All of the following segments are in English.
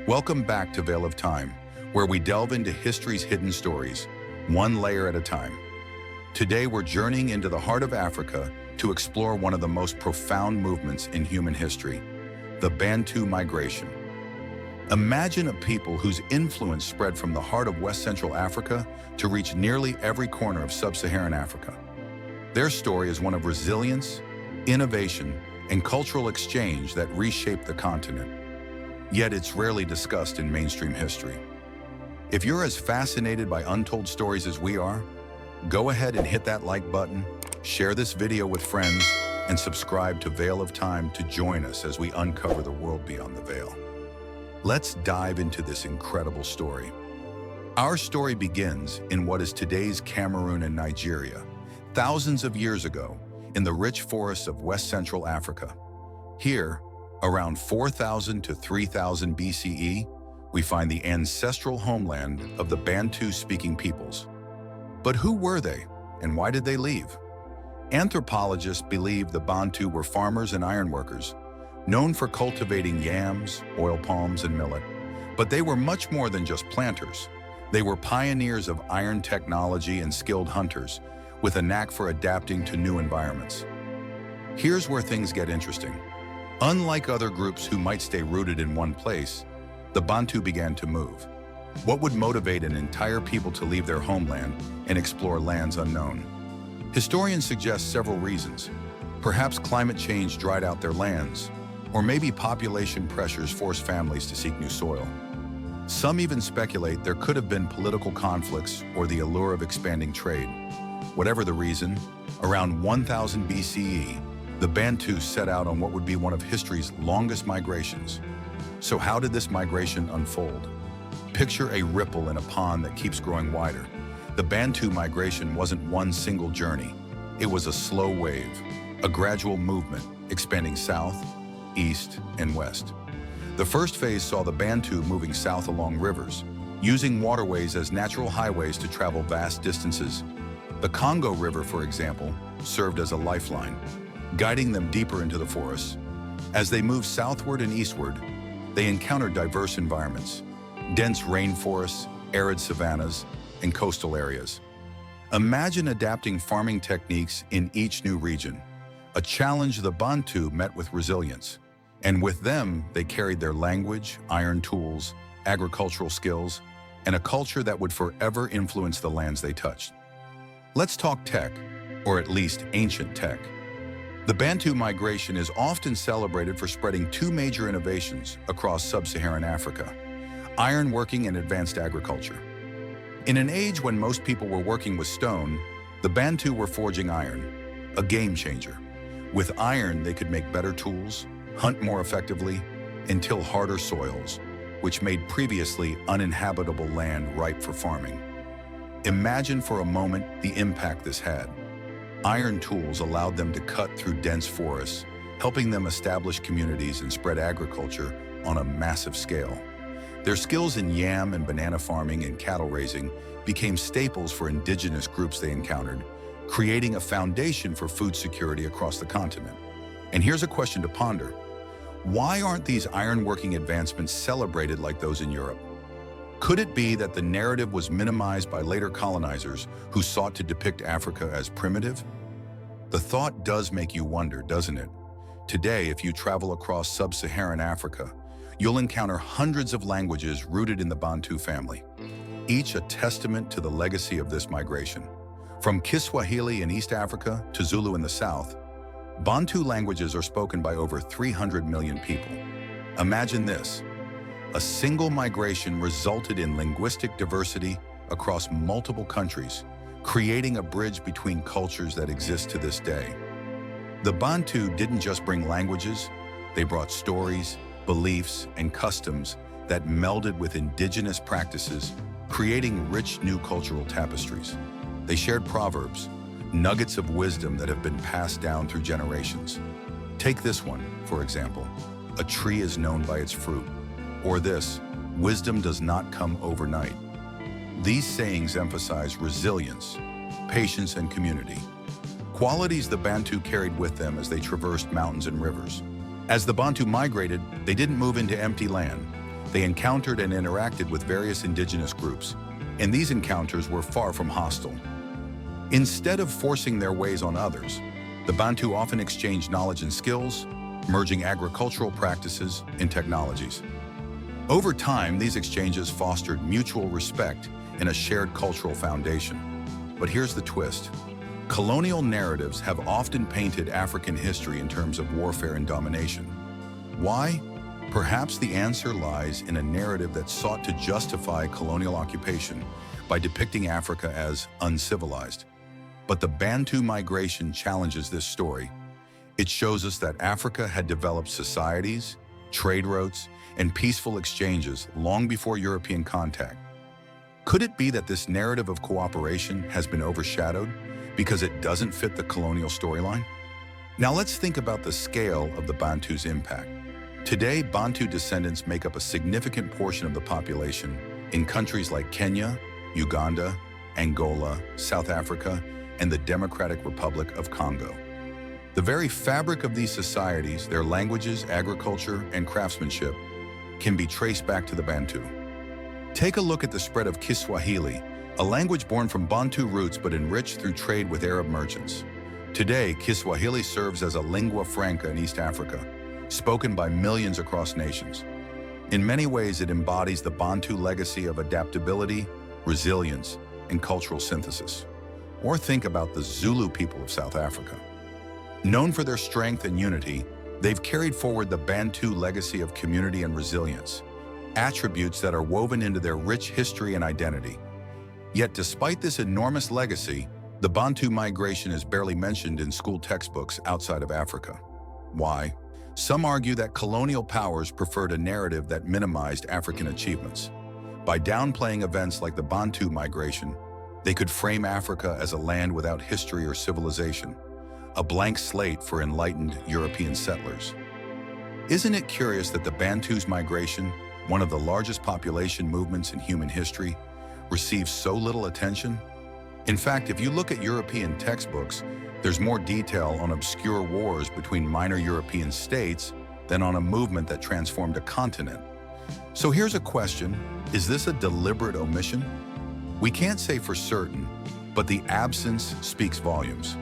Welcome back to Veil of Time, where we delve into history's hidden stories, one layer at a time. Today we're journeying into the heart of Africa to explore one of the most profound movements in human history, the Bantu migration. Imagine a people whose influence spread from the heart of West Central Africa to reach nearly every corner of sub-Saharan Africa. Their story is one of resilience, innovation, and cultural exchange that reshaped the continent. Yet it's rarely discussed in mainstream history. If you're as fascinated by untold stories as we are, go ahead and hit that like button, share this video with friends, and subscribe to Veil of Time to join us as we uncover the world beyond the veil. Let's dive into this incredible story. Our story begins in what is today's Cameroon and Nigeria, thousands of years ago, in the rich forests of West Central Africa. Here, around 4000 to 3000 BCE, we find the ancestral homeland of the Bantu-speaking peoples. But who were they, and why did they leave? Anthropologists believe the Bantu were farmers and ironworkers, known for cultivating yams, oil palms, and millet. But they were much more than just planters. They were pioneers of iron technology and skilled hunters, with a knack for adapting to new environments. Here's where things get interesting. Unlike other groups who might stay rooted in one place, the Bantu began to move. What would motivate an entire people to leave their homeland and explore lands unknown? Historians suggest several reasons. Perhaps climate change dried out their lands, or maybe population pressures forced families to seek new soil. Some even speculate there could have been political conflicts or the allure of expanding trade. Whatever the reason, around 1000 BCE, the Bantu set out on what would be one of history's longest migrations. So how did this migration unfold? Picture a ripple in a pond that keeps growing wider. The Bantu migration wasn't one single journey. It was a slow wave, a gradual movement, expanding south, east, and west. The first phase saw the Bantu moving south along rivers, using waterways as natural highways to travel vast distances. The Congo River, for example, served as a lifeline, guiding them deeper into the forests. As they moved southward and eastward, they encountered diverse environments, dense rainforests, arid savannas, and coastal areas. Imagine adapting farming techniques in each new region, a challenge the Bantu met with resilience. And with them, they carried their language, iron tools, agricultural skills, and a culture that would forever influence the lands they touched. Let's talk tech, or at least ancient tech. The Bantu migration is often celebrated for spreading two major innovations across sub-Saharan Africa: ironworking and advanced agriculture. In an age when most people were working with stone, the Bantu were forging iron, a game changer. With iron, they could make better tools, hunt more effectively, and till harder soils, which made previously uninhabitable land ripe for farming. Imagine for a moment the impact this had. Iron tools allowed them to cut through dense forests, helping them establish communities and spread agriculture on a massive scale. Their skills in yam and banana farming and cattle raising became staples for indigenous groups they encountered, creating a foundation for food security across the continent. And here's a question to ponder. Why aren't these ironworking advancements celebrated like those in Europe? Could it be that the narrative was minimized by later colonizers who sought to depict Africa as primitive? The thought does make you wonder, doesn't it? Today, if you travel across sub-Saharan Africa, you'll encounter hundreds of languages rooted in the Bantu family, each a testament to the legacy of this migration. From Kiswahili in East Africa to Zulu in the South, Bantu languages are spoken by over 300 million people. Imagine this. A single migration resulted in linguistic diversity across multiple countries, creating a bridge between cultures that exist to this day. The Bantu didn't just bring languages, they brought stories, beliefs, and customs that melded with indigenous practices, creating rich new cultural tapestries. They shared proverbs, nuggets of wisdom that have been passed down through generations. Take this one, for example. A tree is known by its fruit. Or this, wisdom does not come overnight. These sayings emphasize resilience, patience, and community, qualities the Bantu carried with them as they traversed mountains and rivers. As the Bantu migrated, they didn't move into empty land. They encountered and interacted with various indigenous groups, and these encounters were far from hostile. Instead of forcing their ways on others, the Bantu often exchanged knowledge and skills, merging agricultural practices and technologies. Over time, these exchanges fostered mutual respect and a shared cultural foundation. But here's the twist. Colonial narratives have often painted African history in terms of warfare and domination. Why? Perhaps the answer lies in a narrative that sought to justify colonial occupation by depicting Africa as uncivilized. But the Bantu migration challenges this story. It shows us that Africa had developed societies, trade routes, and peaceful exchanges long before European contact. Could it be that this narrative of cooperation has been overshadowed because it doesn't fit the colonial storyline? Now let's think about the scale of the Bantu's impact. Today, Bantu descendants make up a significant portion of the population in countries like Kenya, Uganda, Angola, South Africa, and the Democratic Republic of Congo. The very fabric of these societies, their languages, agriculture, and craftsmanship, can be traced back to the Bantu. Take a look at the spread of Kiswahili, a language born from Bantu roots but enriched through trade with Arab merchants. Today, Kiswahili serves as a lingua franca in East Africa, spoken by millions across nations. In many ways, it embodies the Bantu legacy of adaptability, resilience, and cultural synthesis. Or think about the Zulu people of South Africa. Known for their strength and unity, they've carried forward the Bantu legacy of community and resilience, attributes that are woven into their rich history and identity. Yet despite this enormous legacy, the Bantu migration is barely mentioned in school textbooks outside of Africa. Why? Some argue that colonial powers preferred a narrative that minimized African achievements. By downplaying events like the Bantu migration, they could frame Africa as a land without history or civilization, a blank slate for enlightened European settlers. Isn't it curious that the Bantu's migration, one of the largest population movements in human history, receives so little attention? In fact, if you look at European textbooks, there's more detail on obscure wars between minor European states than on a movement that transformed a continent. So here's a question: is this a deliberate omission? We can't say for certain, but the absence speaks volumes.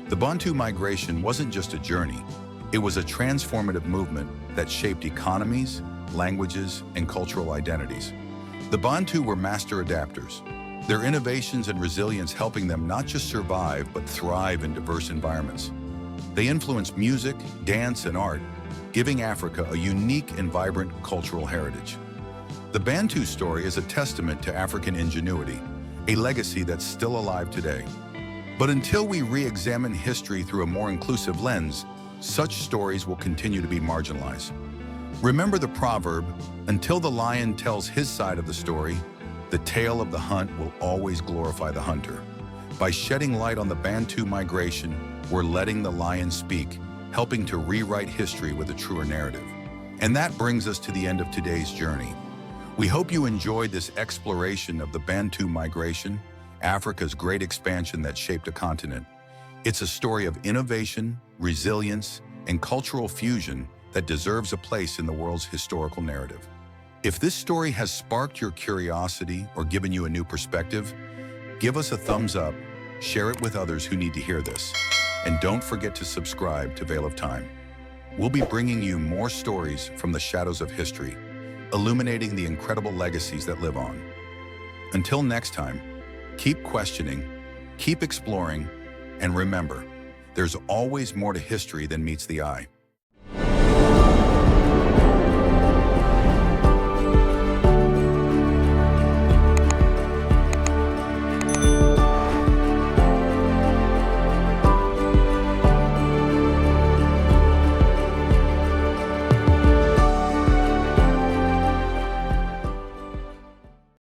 The Bantu migration wasn't just a journey, it was a transformative movement that shaped economies, languages, and cultural identities. The Bantu were master adapters, their innovations and resilience helping them not just survive, but thrive in diverse environments. They influenced music, dance, and art, giving Africa a unique and vibrant cultural heritage. The Bantu story is a testament to African ingenuity, a legacy that's still alive today. But until we re-examine history through a more inclusive lens, such stories will continue to be marginalized. Remember the proverb, until the lion tells his side of the story, the tale of the hunt will always glorify the hunter. By shedding light on the Bantu migration, we're letting the lion speak, helping to rewrite history with a truer narrative. And that brings us to the end of today's journey. We hope you enjoyed this exploration of the Bantu migration, Africa's great expansion that shaped a continent. It's a story of innovation, resilience, and cultural fusion that deserves a place in the world's historical narrative. If this story has sparked your curiosity or given you a new perspective, give us a thumbs up, share it with others who need to hear this, and don't forget to subscribe to Veil of Time. We'll be bringing you more stories from the shadows of history, illuminating the incredible legacies that live on. Until next time, keep questioning, keep exploring, and remember, there's always more to history than meets the eye.